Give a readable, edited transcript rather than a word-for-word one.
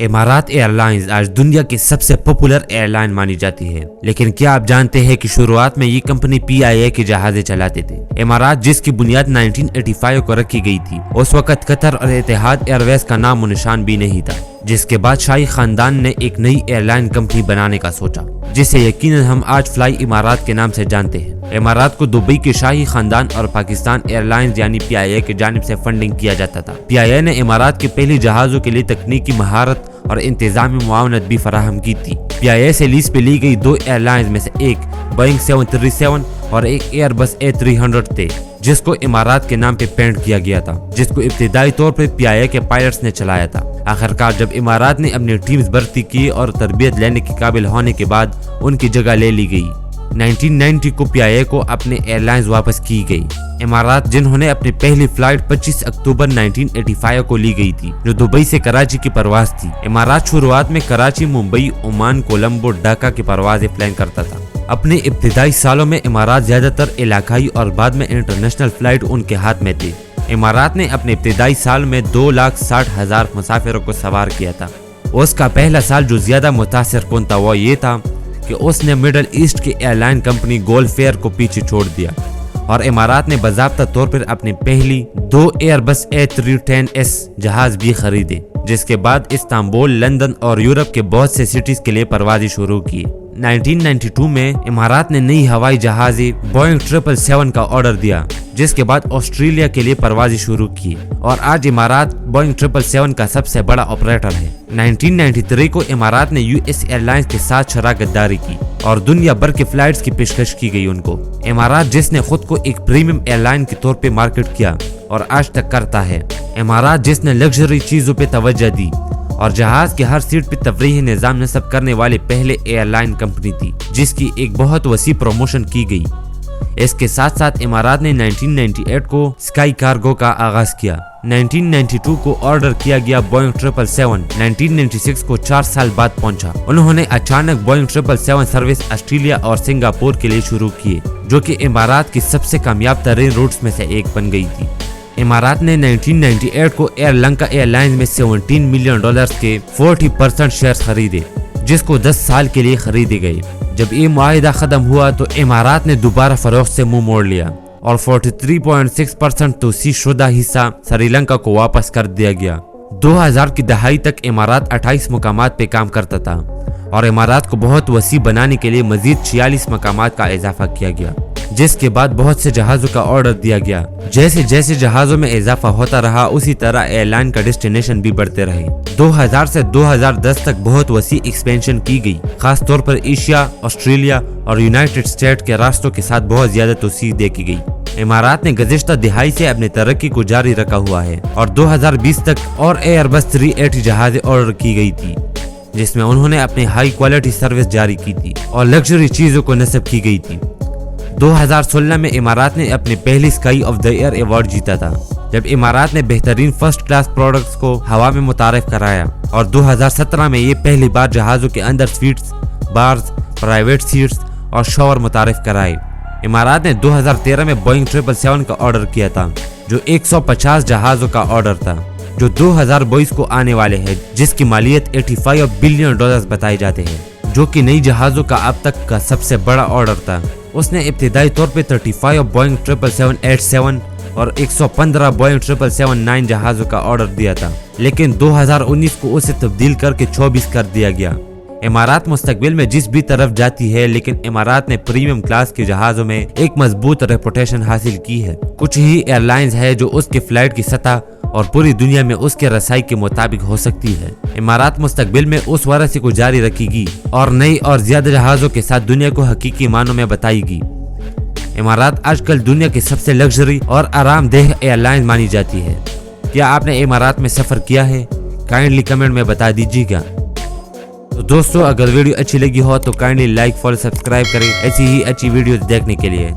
इमारात airlines आज दुनिया की सबसे पॉपुलर एयरलाइन मानी जाती है, लेकिन क्या आप जानते हैं कि शुरुआत में ये कंपनी PIA के जहाज़ें चलाते थे। इमारात जिसकी बुनियाद 1985 को रखी गई थी, उस वक्त कतर और इतिहाद एयरवेज का नाम निशान भी नहीं था, जिसके बाद शाही खानदान ने एक नई एयरलाइन कंपनी बनाने का सोचा, जिसे यकीनन हम आज फ्लाई इमारात के नाम से जानते हैं। इमारात को दुबई के शाही खानदान और पाकिस्तान एयरलाइंस यानी PIA की जानिब से फंडिंग किया जाता था। PIA ने इमारात के पहले जहाज़ों के लिए तकनीकी महारत और इंतजामी मुआवनत भी फराहम की थी। PIA से लीज पे ली गई 2 एयरलाइंस में से एक बोइंग 737 और एक एयरबस A300 थे, जिसको इमारात के नाम पे पेंट किया गया था, जिसको इब्तिदाई तौर पे PIA के पायलट्स ने चलाया था। आखिरकार जब इमारात ने अपनी टीम्स भर्ती की और तरबियत लेने के काबिल होने के बाद उनकी जगह ले ली गई। 1990 को PIA को अपने एयरलाइंस वापस की गई। इमारात जिन्होंने अपनी पहली फ्लाइट 25 अक्टूबर 1985 को ली गई थी, जो दुबई से कराची की परवाज थी। इमारात शुरुआत में कराची, मुंबई, ओमान, कोलंबो, ढाका की परवाजें प्लान करता था। अपने इब्तिदाई सालों में इमारात ज्यादातर इलाकाई और बाद में इंटरनेशनल फ्लाइट उनके हाथ में थी। इमारात ने अपने इब्तिदाई साल में 2,60,000 मुसाफिरों को सवार किया था। उसका पहला साल जो ज्यादा मुतासिर कुन था वो ये था कि उसने मिडल ईस्ट की एयरलाइन कंपनी गोल्फेयर को पीछे छोड़ दिया और इमारात ने बाज़ाब्ता तौर पर अपनी पहली 2 एयरबस A310S जहाज भी खरीदे, जिसके बाद इस्तांबुल, लंदन और यूरोप के बहुत से सिटीज के लिए परवाज़ें शुरू की। 1992 में इमारात ने नई हवाई जहाज़ी बोइंग 777 का ऑर्डर दिया, जिसके बाद ऑस्ट्रेलिया के लिए परवाज़ें शुरू की और आज इमारात बोइंग 777 का सबसे बड़ा ऑपरेटर है। 1993 को इमारात ने US एयरलाइंस के साथ शराकत दारी की और दुनिया भर के फ्लाइट्स की पेशकश की गई उनको। इमारात जिसने खुद को एक प्रीमियम एयरलाइन के तौर पे मार्केट किया और आज तक करता है। इमारात जिसने लग्जरी चीजों पे तवज्जो दी और जहाज के हर सीट पे तफरीही निजाम नस्ब करने वाली पहले एयरलाइन कंपनी थी, जिसकी एक बहुत वसी प्रमोशन की गई। इसके साथ साथ इमारात ने 1998 को स्काई कार्गो का आगाज किया। 1992 को ऑर्डर किया गया बोइंग 777 1996 को 4 साल बाद पहुंचा। उन्होंने अचानक बोइंग 777 सर्विस ऑस्ट्रेलिया और सिंगापुर के लिए शुरू किए, जो कि इमारात की सबसे कामयाब तरीन रूट्स में से एक बन गई थी। इमारात ने 1998 को एयरलंका एयरलाइंस में $17 मिलियन के 40% शेयर्स खरीदे, जिसको 10 साल के लिए खरीदे गए। जब ये मुआहिदा खत्म हुआ तो इमारात ने दोबारा फरोख्त से मुंह मोड़ लिया और 43.6% तोसी शुदा हिस्सा श्रीलंका को वापस कर दिया गया। 2000 की दहाई तक इमारात 28 मुकामात पे काम करता था और इमारात को बहुत वसी बनाने के लिए मजीद 46 मकामात का इजाफा किया गया, जिसके बाद बहुत से जहाज़ों का ऑर्डर दिया गया। जैसे जैसे जहाज़ों में इजाफा होता रहा, उसी तरह एयरलाइन का डेस्टिनेशन भी बढ़ते रहे। 2000 से 2010 तक बहुत वसी एक्सपेंशन की गई, खास तौर पर एशिया, ऑस्ट्रेलिया और यूनाइटेड स्टेट के रास्तों के साथ बहुत ज्यादा तोसी देखी गई। इमारात ने गुज़िश्ता दिहाई से अपनी तरक्की को जारी रखा हुआ है और 2020 तक और एयरबस 380 जहाज़ें ऑर्डर की गई थी, जिसमें उन्होंने अपनी हाई क्वालिटी सर्विस जारी की थी और लग्जरी चीजों को नस्ब की गई थी। 2016 में इमारात ने अपनी पहली sky of the year award जीता था, जब इमारात ने बेहतरीन फर्स्ट क्लास प्रोडक्ट्स को हवा में मुतारिफ कराया और 2017 में ये पहली बार जहाज़ों के अंदर स्वीट्स, बार्स, प्राइवेट सीट्स और शॉवर मुतारिफ कराए। इमारात ने 2013 में बोइंग 777 का ऑर्डर किया था, जो 150 जहाज़ों का ऑर्डर था, जो 2022 को आने वाले हैं, जिसकी मालियत $85 बिलियन बताए जाते हैं, जो कि नई जहाज़ों का अब तक का सबसे बड़ा ऑर्डर था। उसने इब्तिदाई तौर पे 35 बोइंग 777-87 और 115 बोइंग 777-9 जहाज़ों का ऑर्डर दिया था, लेकिन 2019 को उसे तब्दील करके 24 कर दिया गया। इमारात मुस्तकबिल में जिस भी तरफ जाती है, लेकिन इमारात ने प्रीमियम क्लास के जहाज़ों में एक मजबूत रेपुटेशन हासिल की है। कुछ ही एयरलाइंस है जो उसके फ्लाइट की सतह और पूरी दुनिया में उसके रसाई के मुताबिक हो सकती है। इमारात मुस्तकबिल में उस वरसे को जारी रखेगी और नई और ज्यादा जहाज़ों के साथ दुनिया को हकीकी मानों में बताएगी। इमारात आजकल दुनिया की सबसे लग्जरी और आरामदेह एयरलाइन मानी जाती है। क्या आपने इमारात में सफर किया है? काइंडली कमेंट में बता दीजिएगा। तो दोस्तों, अगर वीडियो अच्छी लगी हो तो काइंडली लाइक, फॉलो, सब्सक्राइब करें ऐसी ही अच्छी वीडियोस देखने के लिए।